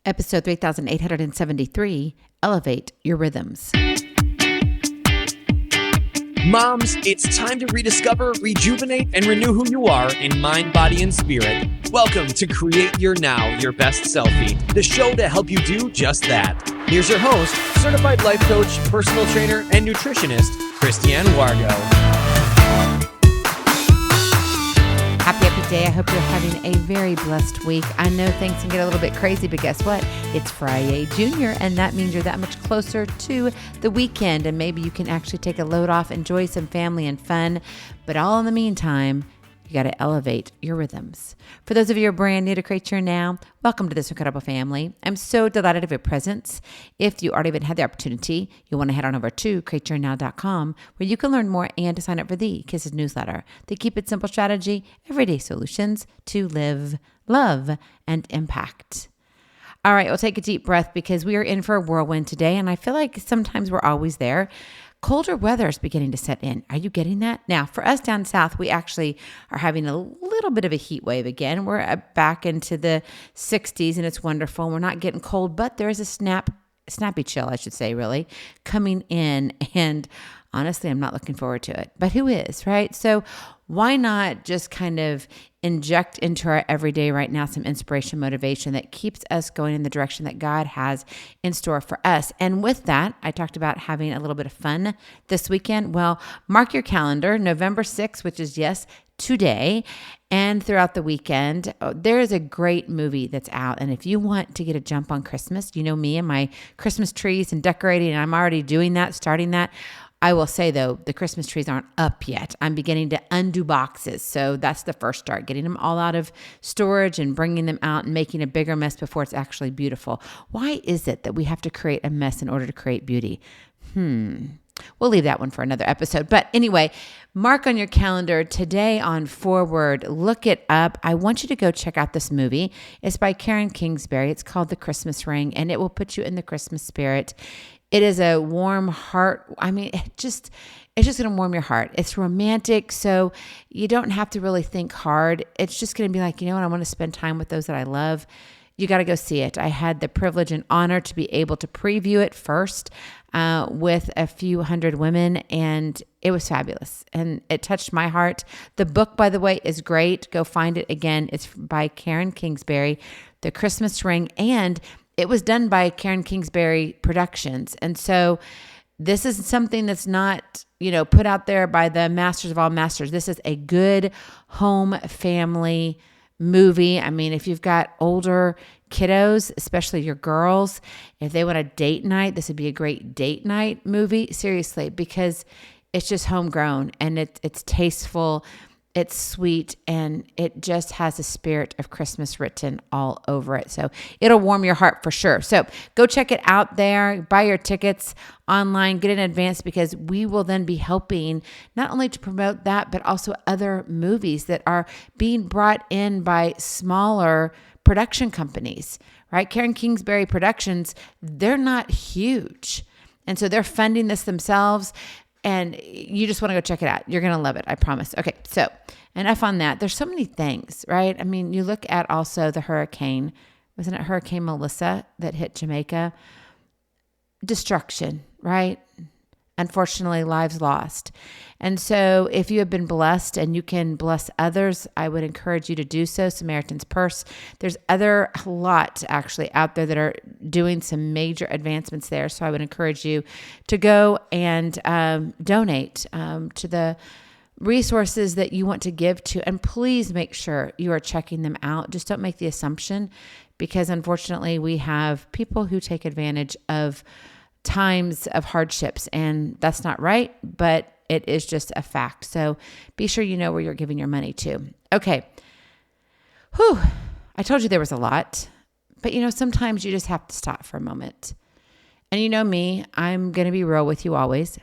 Episode 3873, Elevate Your Rhythms. Moms, it's time to rediscover, rejuvenate, and renew who you are in mind, body, and spirit. Welcome to Create Your Now, Your Best Selfie, the show to help you do just that. Here's your host, certified life coach, personal trainer, and nutritionist, Christiane Wargo. Happy day. I hope you're having a very blessed week. I know things can get a little bit crazy, but guess what? It's Friday Junior, and that means you're that much closer to the weekend, and maybe you can actually take a load off, enjoy some family and fun, but all in the meantime, you got to elevate your rhythms. For those of you who are brand new to Create Your Now, welcome to this incredible family. I'm so delighted of your presence. If you already even had the opportunity, you'll want to head on over to createyournow.com where you can learn more and to sign up for the Kisses newsletter. The Keep It Simple strategy, everyday solutions to live, love, and impact. All right, we'll take a deep breath because we are in for a whirlwind today, and I feel like sometimes we're always there. Colder weather is beginning to set in. Are you getting that? Now, for us down south, we actually are having a little bit of a heat wave again. We're back into the 60s, and it's wonderful. We're not getting cold, but there is a snappy chill, I should say, really, coming in. And honestly, I'm not looking forward to it. But who is, right? So why not just kind of inject into our everyday right now some inspiration, motivation that keeps us going in the direction that God has in store for us. And with that, I talked about having a little bit of fun this weekend. Well, mark your calendar, November 6th, which is, yes, today, and throughout the weekend, there is a great movie that's out. And if you want to get a jump on Christmas, you know me and my Christmas trees and decorating, and I'm already doing that, starting that. I will say, though, the Christmas trees aren't up yet. I'm beginning to undo boxes. So that's the first start, getting them all out of storage and bringing them out and making a bigger mess before it's actually beautiful. Why is it that we have to create a mess in order to create beauty? We'll leave that one for another episode. But anyway, mark on your calendar today on Forward. Look it up. I want you to go check out this movie. It's by Karen Kingsbury. It's called The Christmas Ring, and it will put you in the Christmas spirit. It is a warm heart. I mean, it's just going to warm your heart. It's romantic, so you don't have to really think hard. It's just going to be like, you know what, I want to spend time with those that I love. You got to go see it. I had the privilege and honor to be able to preview it first with a few hundred women, and it was fabulous, and it touched my heart. The book, by the way, is great. Go find it again. It's by Karen Kingsbury, The Christmas Ring, and it was done by Karen Kingsbury Productions. And so this is something that's not, put out there by the masters of all masters. This is a good home family movie. I mean, if you've got older kiddos, especially your girls, if they want a date night, this would be a great date night movie. Seriously, because it's just homegrown and it's tasteful. It's sweet, and it just has a spirit of Christmas written all over it. So it'll warm your heart for sure. So go check it out there. Buy your tickets online. Get in advance, because we will then be helping not only to promote that, but also other movies that are being brought in by smaller production companies, right? Karen Kingsbury Productions, they're not huge. And so they're funding this themselves. And you just want to go check it out. You're going to love it. I promise. Okay. So enough on that. There's so many things, right? I mean, you look at also the hurricane. Wasn't it Hurricane Melissa that hit Jamaica? Destruction, right? Unfortunately, lives lost. And so if you have been blessed and you can bless others, I would encourage you to do so. Samaritan's Purse. There's a lot actually out there that are doing some major advancements there. So I would encourage you to go and donate to the resources that you want to give to. And please make sure you are checking them out. Just don't make the assumption, because unfortunately we have people who take advantage of times of hardships, and that's not right, but it is just a fact. So be sure you know where you're giving your money to. Okay. I told you there was a lot, but sometimes you just have to stop for a moment. And you know me, I'm going to be real with you always.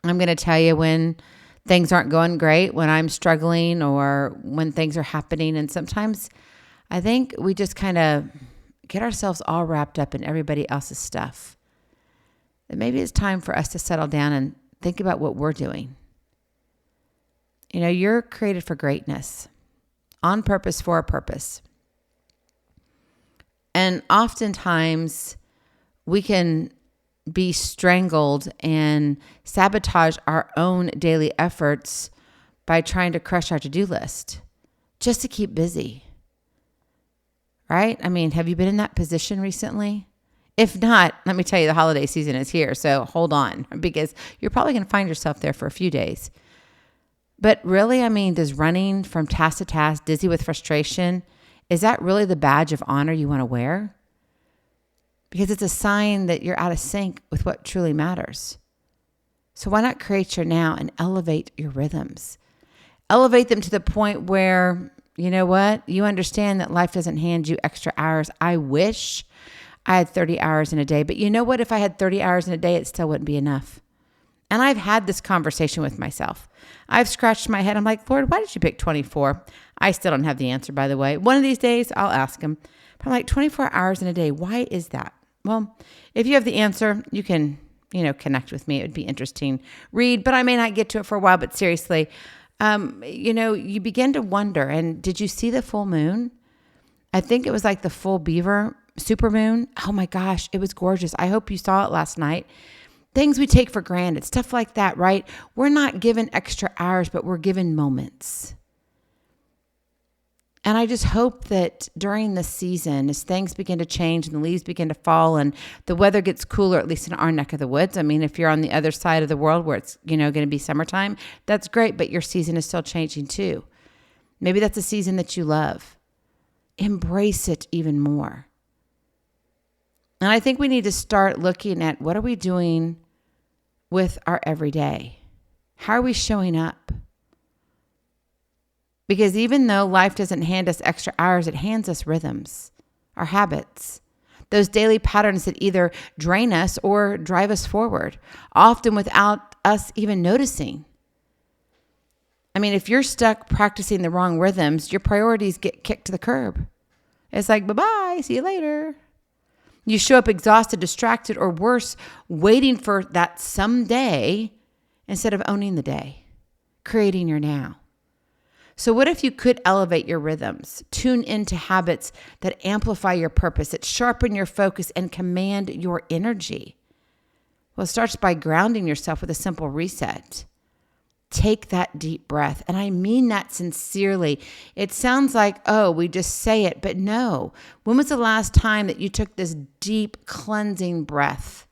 I'm going to tell you when things aren't going great, when I'm struggling, or when things are happening. And sometimes I think we just kind of get ourselves all wrapped up in everybody else's stuff. And maybe it's time for us to settle down and think about what we're doing. You're created for greatness, on purpose, for a purpose. And oftentimes we can be strangled and sabotage our own daily efforts by trying to crush our to-do list just to keep busy. Right? I mean, have you been in that position recently? If not, let me tell you, the holiday season is here. So hold on, because you're probably going to find yourself there for a few days. But really, I mean, does running from task to task, dizzy with frustration, is that really the badge of honor you want to wear? Because it's a sign that you're out of sync with what truly matters. So why not create your now and elevate your rhythms? Elevate them to the point where, you know what? You understand that life doesn't hand you extra hours. I wish I had 30 hours in a day. But you know what? If I had 30 hours in a day, it still wouldn't be enough. And I've had this conversation with myself. I've scratched my head. I'm like, Lord, why did you pick 24? I still don't have the answer, by the way. One of these days, I'll ask him. But I'm like, 24 hours in a day. Why is that? Well, if you have the answer, you can, connect with me. It would be interesting read, but I may not get to it for a while. But seriously, you begin to wonder, and did you see the full moon? I think it was like the full beaver super moon. Oh my gosh, it was gorgeous. I hope you saw it last night. Things we take for granted, stuff like that, right? We're not given extra hours, but we're given moments. And I just hope that during this season, as things begin to change and the leaves begin to fall and the weather gets cooler, at least in our neck of the woods. I mean, if you're on the other side of the world where it's, going to be summertime, that's great, but your season is still changing too. Maybe that's a season that you love. Embrace it even more. And I think we need to start looking at what are we doing with our everyday? How are we showing up? Because even though life doesn't hand us extra hours, it hands us rhythms, our habits, those daily patterns that either drain us or drive us forward, often without us even noticing. I mean, if you're stuck practicing the wrong rhythms, your priorities get kicked to the curb. It's like, bye-bye, see you later. You show up exhausted, distracted, or worse, waiting for that someday instead of owning the day, creating your now. So what if you could elevate your rhythms, tune into habits that amplify your purpose, that sharpen your focus and command your energy? Well, it starts by grounding yourself with a simple reset. Take that deep breath. And I mean that sincerely. It sounds like, oh, we just say it, but no. When was the last time that you took this deep cleansing breath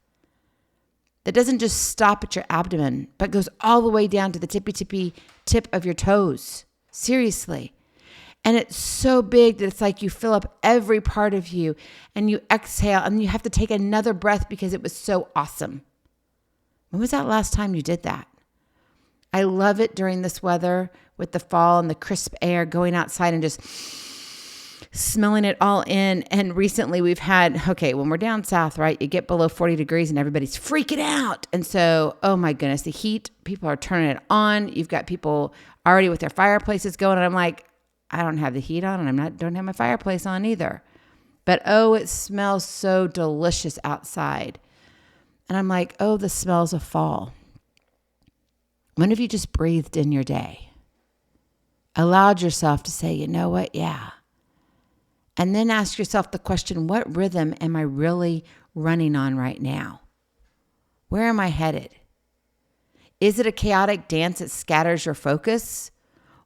that doesn't just stop at your abdomen, but goes all the way down to the tippy tip of your toes? Seriously. And it's so big that it's like you fill up every part of you and you exhale and you have to take another breath because it was so awesome. When was that last time you did that? I love it during this weather with the fall and the crisp air, going outside and just smelling it all in. And recently we've had, when we're down south, right, you get below 40 degrees and everybody's freaking out. And so, oh my goodness, the heat, people are turning it on. You've got people already with their fireplaces going. And I'm like, I don't have the heat on and don't have my fireplace on either. But oh, it smells so delicious outside. And I'm like, oh, the smells of fall. When have you just breathed in your day? Allowed yourself to say, you know what? Yeah. And then ask yourself the question, what rhythm am I really running on right now? Where am I headed? Is it a chaotic dance that scatters your focus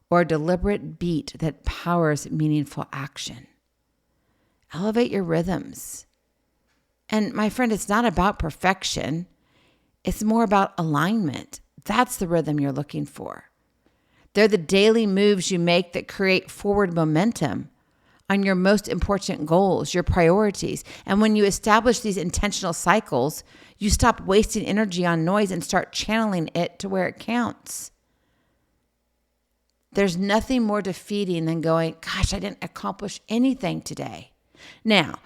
or a deliberate beat that powers meaningful action? Elevate your rhythms. And my friend, it's not about perfection. It's more about alignment. That's the rhythm you're looking for. They're the daily moves you make that create forward momentum on your most important goals, your priorities. And when you establish these intentional cycles, you stop wasting energy on noise and start channeling it to where it counts. There's nothing more defeating than going, gosh, I didn't accomplish anything today. Now,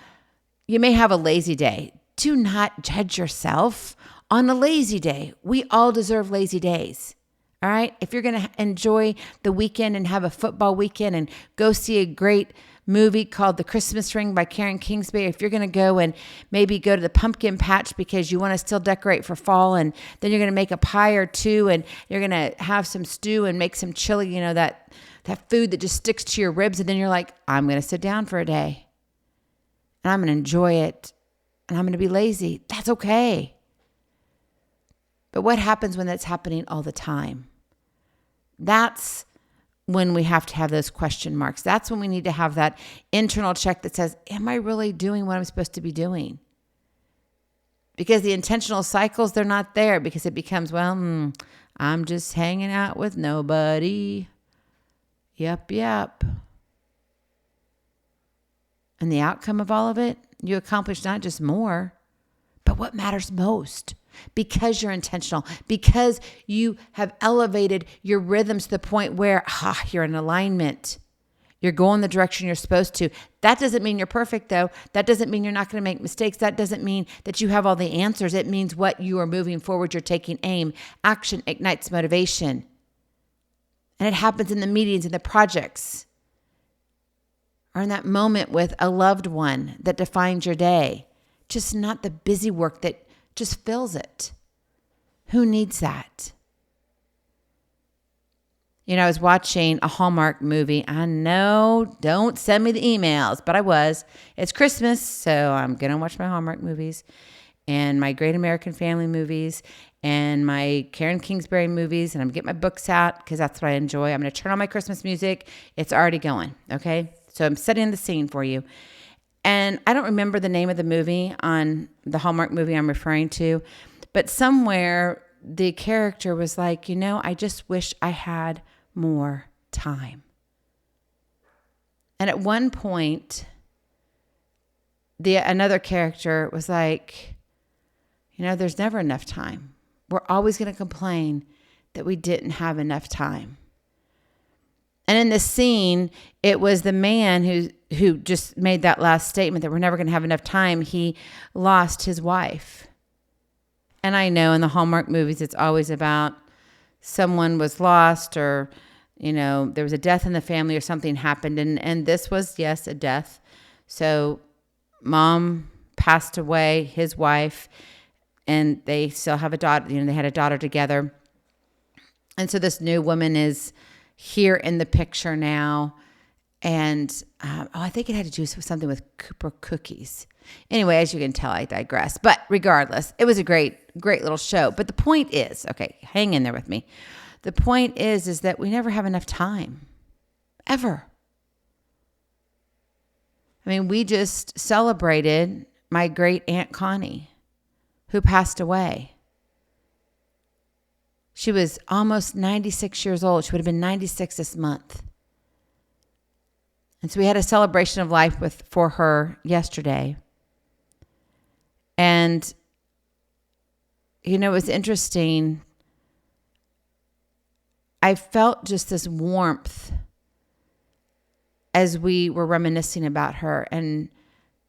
you may have a lazy day. Do not judge yourself on a lazy day. We all deserve lazy days. All right. If you're going to enjoy the weekend and have a football weekend and go see a great movie called The Christmas Ring by Karen Kingsbury, if you're going to go and maybe go to the pumpkin patch because you want to still decorate for fall, and then you're going to make a pie or two and you're going to have some stew and make some chili, that food that just sticks to your ribs. And then you're like, I'm going to sit down for a day. and I'm going to enjoy it, and I'm going to be lazy. That's okay. But what happens when that's happening all the time? That's when we have to have those question marks. That's when we need to have that internal check that says, am I really doing what I'm supposed to be doing? Because the intentional cycles, they're not there, because it becomes, well, I'm just hanging out with nobody. Yep. And the outcome of all of it, you accomplish not just more, but what matters most. Because you're intentional, because you have elevated your rhythms to the point where you're in alignment. You're going the direction you're supposed to. That doesn't mean you're perfect, though. That doesn't mean you're not going to make mistakes. That doesn't mean that you have all the answers. It means what you are moving forward. You're taking aim. Action ignites motivation. And it happens in the meetings and the projects, or in that moment with a loved one that defines your day. Just not the busy work that just fills it. Who needs that? I was watching a Hallmark movie. I know, don't send me the emails, but I was. It's Christmas, so I'm going to watch my Hallmark movies and my Great American Family movies and my Karen Kingsbury movies, and I'm getting my books out because that's what I enjoy. I'm going to turn on my Christmas music. It's already going, okay? So I'm setting the scene for you. And I don't remember the name of the movie on the Hallmark movie I'm referring to, but somewhere the character was like, I just wish I had more time. And at one point, another character was like, there's never enough time. We're always going to complain that we didn't have enough time. And in this scene, it was the man who just made that last statement that we're never going to have enough time. He lost his wife. And I know in the Hallmark movies, it's always about someone was lost, or, there was a death in the family or something happened. And this was, yes, a death. So mom passed away, his wife, and they still have a daughter. They had a daughter together. And so this new woman is here in the picture now. And I think it had to do with something with Cooper cookies. Anyway, as you can tell, I digress. But regardless, it was a great little show. But the point is, okay, hang in there with me. The point is that we never have enough time, ever. I mean, we just celebrated my great Aunt Connie, who passed away. She was almost 96 years old. She would have been 96 this month. And so we had a celebration of life for her yesterday. And, it was interesting. I felt just this warmth as we were reminiscing about her and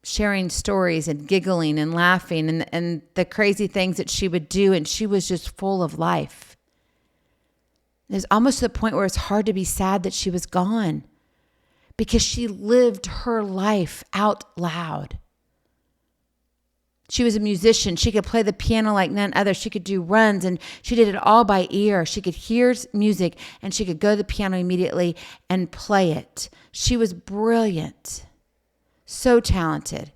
sharing stories and giggling and laughing and the crazy things that she would do. And she was just full of life. It was almost to the point where it's hard to be sad that she was gone, because she lived her life out loud. She was a musician. She could play the piano like none other. She could do runs, and she did it all by ear. She could hear music, and she could go to the piano immediately and play it. She was brilliant, so talented.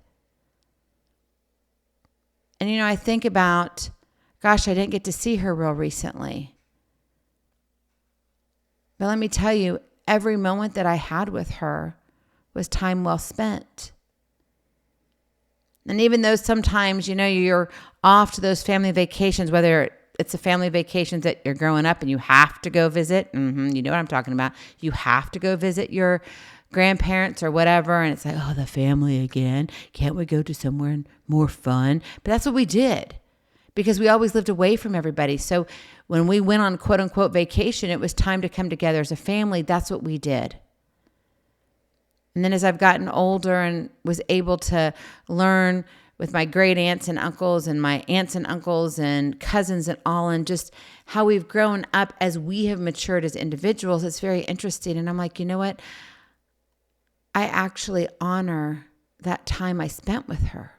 And, I think about, gosh, I didn't get to see her real recently. But let me tell you, every moment that I had with her was time well spent. And even though sometimes, you're off to those family vacations, whether it's a family vacation that you're growing up and you have to go visit. You know what I'm talking about. You have to go visit your grandparents or whatever. And it's like, oh, the family again. Can't we go to somewhere more fun? But that's what we did, because we always lived away from everybody. So when we went on quote unquote vacation, it was time to come together as a family. That's what we did. And then as I've gotten older and was able to learn with my great aunts and uncles and my aunts and uncles and cousins and all, and just how we've grown up as we have matured as individuals, it's very interesting. And I'm like, you know what? I actually honor that time I spent with her,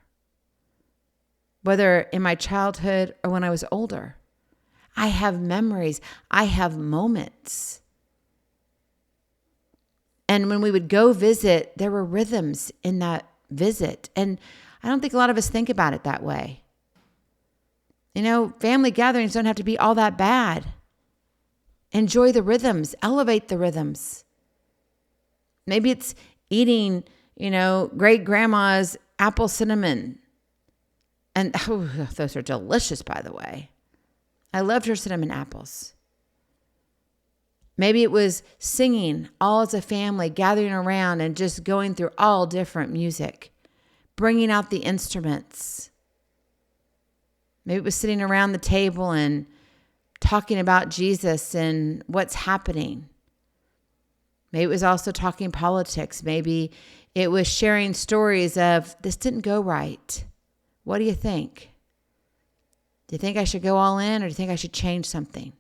whether in my childhood or when I was older. I have memories. I have moments. And when we would go visit, there were rhythms in that visit. And I don't think a lot of us think about it that way. Family gatherings don't have to be all that bad. Enjoy the rhythms, elevate the rhythms. Maybe it's eating, great grandma's apple cinnamon. And those are delicious, by the way. I loved her cinnamon apples. Maybe it was singing all as a family, gathering around and just going through all different music, bringing out the instruments. Maybe it was sitting around the table and talking about Jesus and what's happening. Maybe it was also talking politics. Maybe it was sharing stories of, this didn't go right. What do you think? Do you think I should go all in, or do you think I should change something?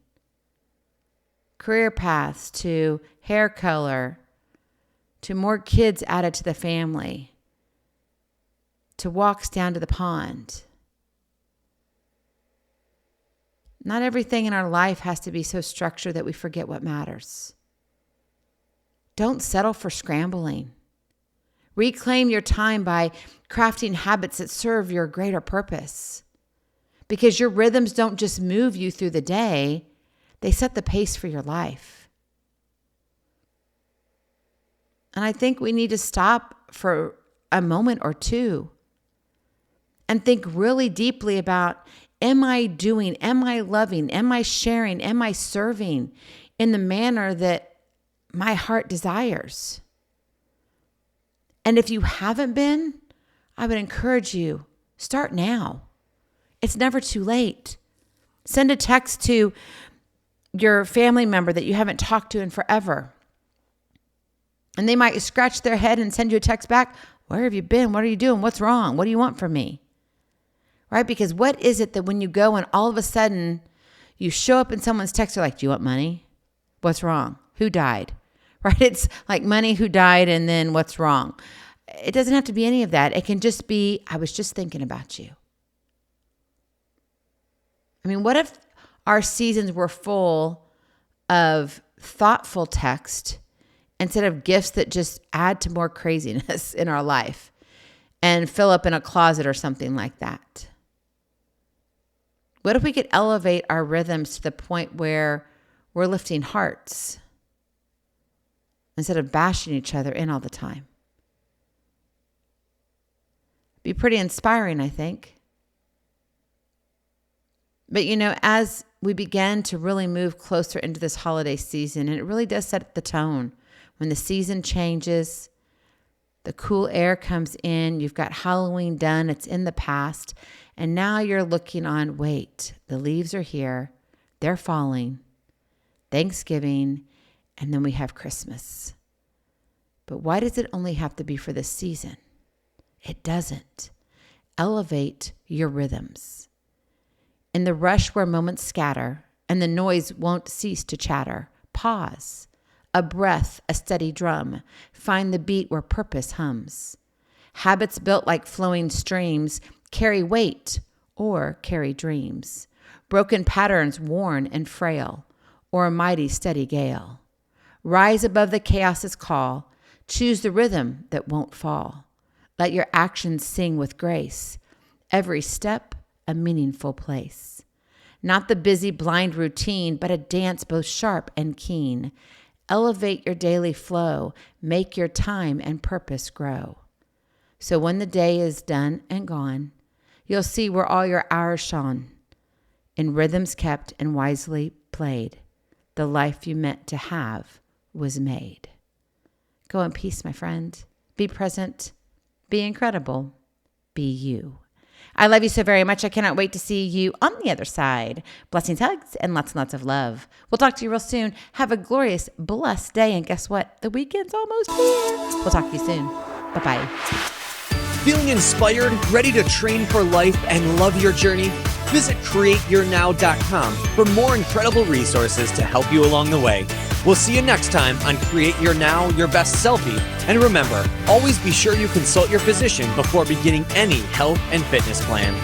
Career paths, to hair color, to more kids added to the family, to walks down to the pond. Not everything in our life has to be so structured that we forget what matters. Don't settle for scrambling. Reclaim your time by crafting habits that serve your greater purpose. Because your rhythms don't just move you through the day, they set the pace for your life. And I think we need to stop for a moment or two and think really deeply about, am I doing, am I loving, am I sharing, am I serving in the manner that my heart desires? And if you haven't been, I would encourage you, start now. It's never too late. Send a text to your family member that you haven't talked to in forever. And they might scratch their head and send you a text back. Where have you been? What are you doing? What's wrong? What do you want from me? Right? Because what is it that when you go and all of a sudden you show up in someone's text, they're like, do you want money? What's wrong? Who died? Right? It's like money, who died, and then what's wrong? It doesn't have to be any of that. It can just be, I was just thinking about you. I mean, what if our seasons were full of thoughtful text instead of gifts that just add to more craziness in our life and fill up in a closet or something like that? What if we could elevate our rhythms to the point where we're lifting hearts instead of bashing each other in all the time? Be pretty inspiring, I think. But as we begin to really move closer into this holiday season, and it really does set the tone. When the season changes, the cool air comes in, you've got Halloween done, it's in the past, and now you're looking on, wait, the leaves are here, they're falling, Thanksgiving, and then we have Christmas. But why does it only have to be for this season? It doesn't. Elevate your rhythms. In the rush where moments scatter and the noise won't cease to chatter, pause. A breath, a steady drum. Find the beat where purpose hums. Habits built like flowing streams carry weight or carry dreams. Broken patterns worn and frail, or a mighty steady gale. Rise above the chaos's call. Choose the rhythm that won't fall. Let your actions sing with grace. Every step a meaningful place. Not the busy, blind routine, but a dance both sharp and keen. Elevate your daily flow. Make your time and purpose grow. So when the day is done and gone, you'll see where all your hours shone. In rhythms kept and wisely played, the life you meant to have was made. Go in peace, my friend. Be present. Be incredible. Be you. I love you so very much. I cannot wait to see you on the other side. Blessings, hugs, and lots of love. We'll talk to you real soon. Have a glorious, blessed day. And guess what? The weekend's almost here. We'll talk to you soon. Bye-bye. Feeling inspired, ready to train for life and love your journey? Visit createyournow.com for more incredible resources to help you along the way. We'll see you next time on Create Your Now, Your Best Selfie. And remember, always be sure you consult your physician before beginning any health and fitness plan.